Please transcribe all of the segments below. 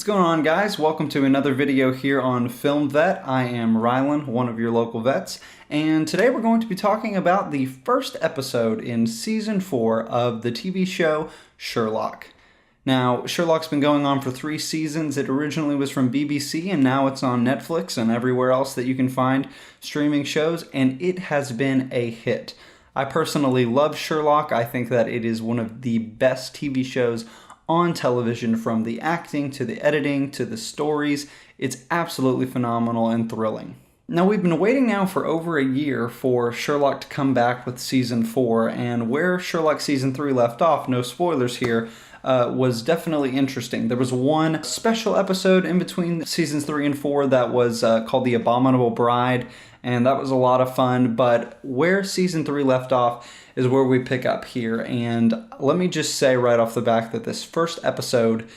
going on, guys? Welcome to another video here on Film Vet. I am Rylan, one of your local vets, and today we're going to be talking about the first episode in Season 4 of the TV show Sherlock. Now, Sherlock's been going on for 3 seasons. It originally was from BBC, and now it's on Netflix and everywhere else that you can find streaming shows, and it has been a hit. I personally love Sherlock. I think that it is one of the best TV shows on television, from the acting to the editing to the stories. It's absolutely phenomenal and thrilling. Now, we've been waiting now for over a year for Sherlock to come back with Season 4, and where Sherlock Season 3 left off, no spoilers here, was definitely interesting. There was one special episode in between Seasons 3 and 4 that was called The Abominable Bride, and that was a lot of fun, but where Season 3 left off is where we pick up here. And let me just say right off the bat that this first episode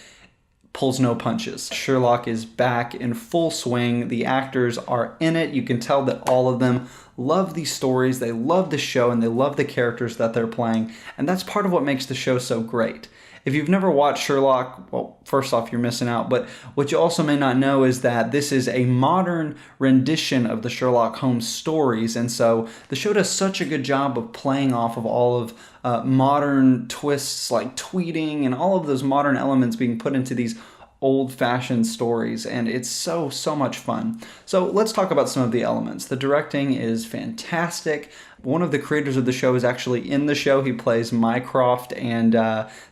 pulls no punches. Sherlock is back in full swing. The actors are in it. You can tell that all of them love these stories, they love the show, and they love the characters that they're playing. And that's part of what makes the show so great. If you've never watched Sherlock, well, first off, you're missing out. But what you also may not know is that this is a modern rendition of the Sherlock Holmes stories. And so the show does such a good job of playing off of all of modern twists like tweeting and all of those modern elements being put into these old-fashioned stories, and it's so much fun. So let's talk about some of the elements. The directing is fantastic. One of the creators of the show is actually in the show. He plays Mycroft, and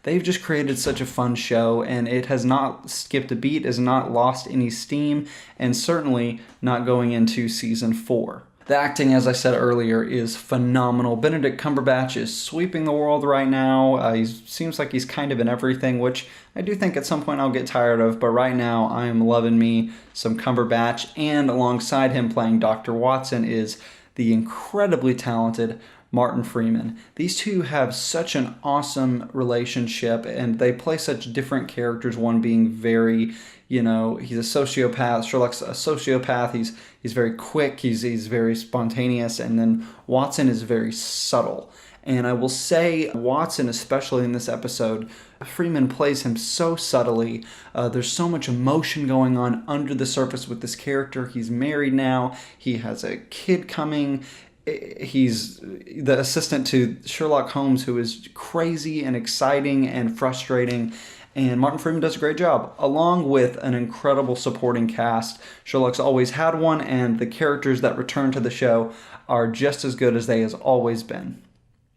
they've just created such a fun show, and it has not skipped a beat, has not lost any steam, and certainly not going into Season 4. The acting, as I said earlier, is phenomenal. Benedict Cumberbatch is sweeping the world right now. He seems like he's kind of in everything, which I do think at some point I'll get tired of, but right now I am loving me some Cumberbatch, and alongside him playing Dr. Watson is the incredibly talented Martin Freeman. These two have such an awesome relationship, and they play such different characters, one being very, he's a sociopath. Sherlock's a sociopath. He's very quick. He's very spontaneous. And then Watson is very subtle. And I will say Watson, especially in this episode, Freeman plays him so subtly. There's so much emotion going on under the surface with this character. He's married now. He has a kid coming. He's the assistant to Sherlock Holmes, who is crazy and exciting and frustrating. And Martin Freeman does a great job, along with an incredible supporting cast. Sherlock's always had one, and the characters that return to the show are just as good as they have always been.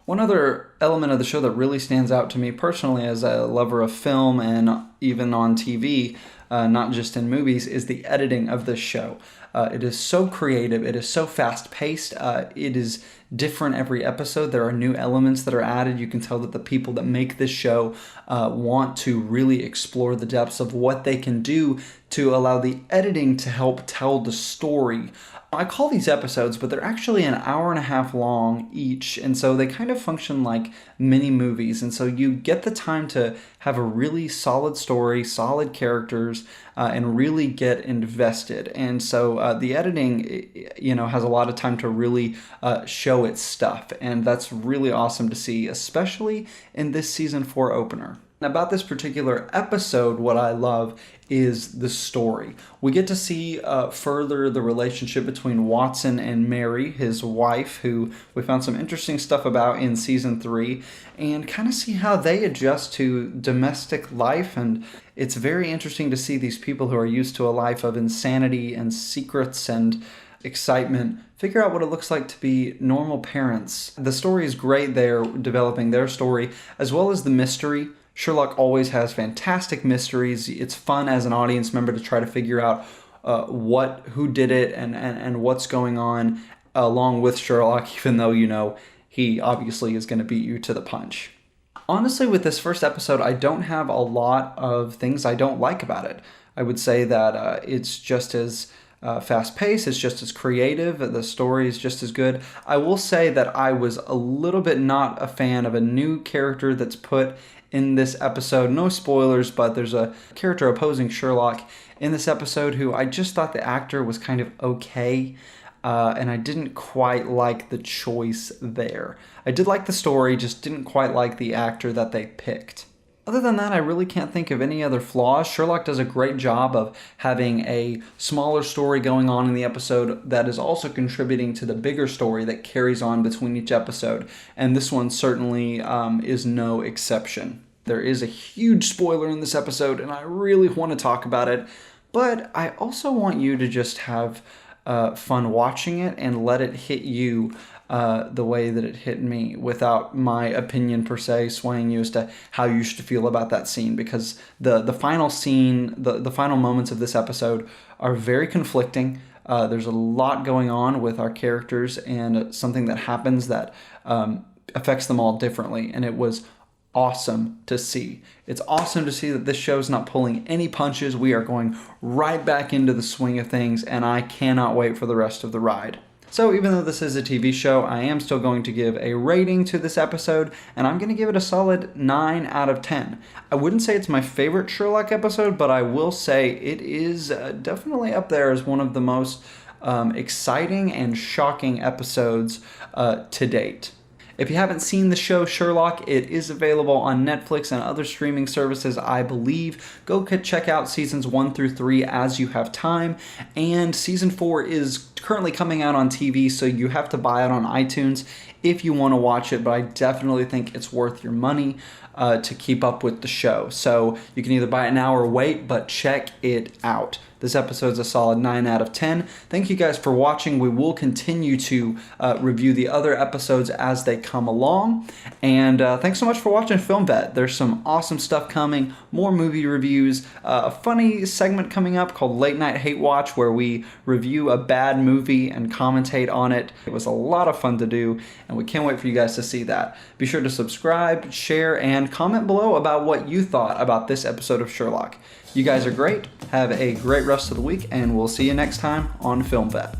One other element of the show that really stands out to me personally as a lover of film and even on TV, not just in movies, is the editing of this show. It is so creative. It is so fast-paced. It is different every episode. There are new elements that are added. You can tell that the people that make this show want to really explore the depths of what they can do to allow the editing to help tell the story. I call these episodes, but they're actually an hour and a half long each, and so they kind of function like mini movies, and so you get the time to have a really solid story, solid characters, and really get invested. And so the editing, has a lot of time to really show its stuff, and that's really awesome to see, especially in this Season 4 opener. About this particular episode, what I love is the story. We get to see further the relationship between Watson and Mary, his wife, who we found some interesting stuff about in Season 3, and kind of see how they adjust to domestic life. And it's very interesting to see these people who are used to a life of insanity and secrets and excitement figure out what it looks like to be normal parents. The story is great. They're developing their story, as well as the mystery. Sherlock always has fantastic mysteries. It's fun as an audience member to try to figure out who did it and what's going on along with Sherlock, even though, he obviously is going to beat you to the punch. Honestly, with this first episode, I don't have a lot of things I don't like about it. I would say that it's just as fast-paced, it's just as creative, the story is just as good. I will say that I was a little bit not a fan of a new character that's put in this episode. No spoilers, but there's a character opposing Sherlock in this episode who I just thought the actor was kind of okay, and I didn't quite like the choice there. I did like the story, just didn't quite like the actor that they picked. Other than that, I really can't think of any other flaws. Sherlock does a great job of having a smaller story going on in the episode that is also contributing to the bigger story that carries on between each episode, and this one certainly is no exception. There is a huge spoiler in this episode, and I really want to talk about it, but I also want you to just have fun watching it and let it hit you the way that it hit me, without my opinion per se swaying you as to how you should feel about that scene, because the final scene, the final moments of this episode are very conflicting. There's a lot going on with our characters, and something that happens that affects them all differently, and it was awesome to see. It's awesome to see that this show's not pulling any punches. We are going right back into the swing of things, and I cannot wait for the rest of the ride. So even though this is a TV show, I am still going to give a rating to this episode, and I'm going to give it a solid 9 out of 10. I wouldn't say it's my favorite Sherlock episode, but I will say it is definitely up there as one of the most exciting and shocking episodes to date. If you haven't seen the show Sherlock, it is available on Netflix and other streaming services, I believe. Go check out seasons 1 through 3 as you have time. And season 4 is currently coming out on TV, so you have to buy it on iTunes if you want to watch it, but I definitely think it's worth your money to keep up with the show. So you can either buy it now or wait, but check it out. This episode's a solid 9 out of 10. Thank you guys for watching. We will continue to review the other episodes as they come along. And thanks so much for watching Film Vet. There's some awesome stuff coming, more movie reviews, a funny segment coming up called Late Night Hate Watch, where we review a bad movie and commentate on it. It was a lot of fun to do, and we can't wait for you guys to see that. Be sure to subscribe, share, and comment below about what you thought about this episode of Sherlock. You guys are great. Have a great rest of the week, and we'll see you next time on Film Vet.